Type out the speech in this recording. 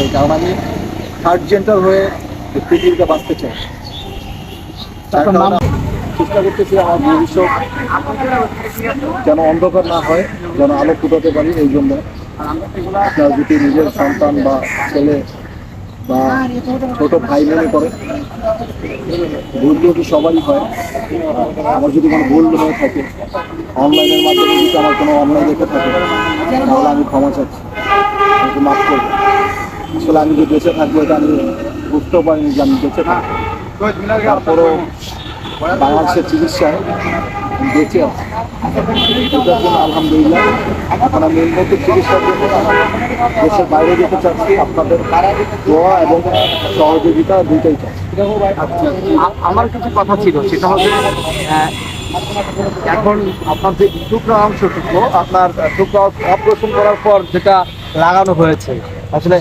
চাই, কারণ আমি থার্ড জেন্টার হয়ে পৃথিবীতে বাঁচতে চাই। তার কারণে চেষ্টা করতেছি আমার ভবিষ্যৎ যেন অন্ধকার না হয়, যেন আলো ফুটাতে পারি। এই জন্য আপনার যদি নিজের সন্তান বা ছেলে বা ছোট ভাই মনে করে, ভুল কি সবারই হয়, আমার যদি কোনো ভুল হয়ে থাকে, অনলাইনের মাধ্যমে যদি আমার কোনো অন্যায় দেখে থাকে, তাহলে আমি ক্ষমা চাচ্ছি, আমাকে মাফ করবো। আসলে আমি যে বেঁচে থাকবো এটা আমি বুঝতেও পারিনি যে আমি বেঁচে থাকবো। তারপরও বাংলাদেশের চিকিৎসায় আমি বেঁচে আছি, এটার জন্য আলহামদুলিল্লাহ। এখন আমি উন্নত চিকিৎসার জন্য দেশের বাইরে যেতে চাচ্ছি, আপনাদের দোয়া এবং সহযোগিতা দুইটাই চাই। আচ্ছা, আমার কিছু কথা ছিল, সেটা হচ্ছে এখন আপনার যে টুকরা অংশটুকু আপনার টুকরা অপারেশন করার পর যেটা লাগানো হয়েছে, আসলে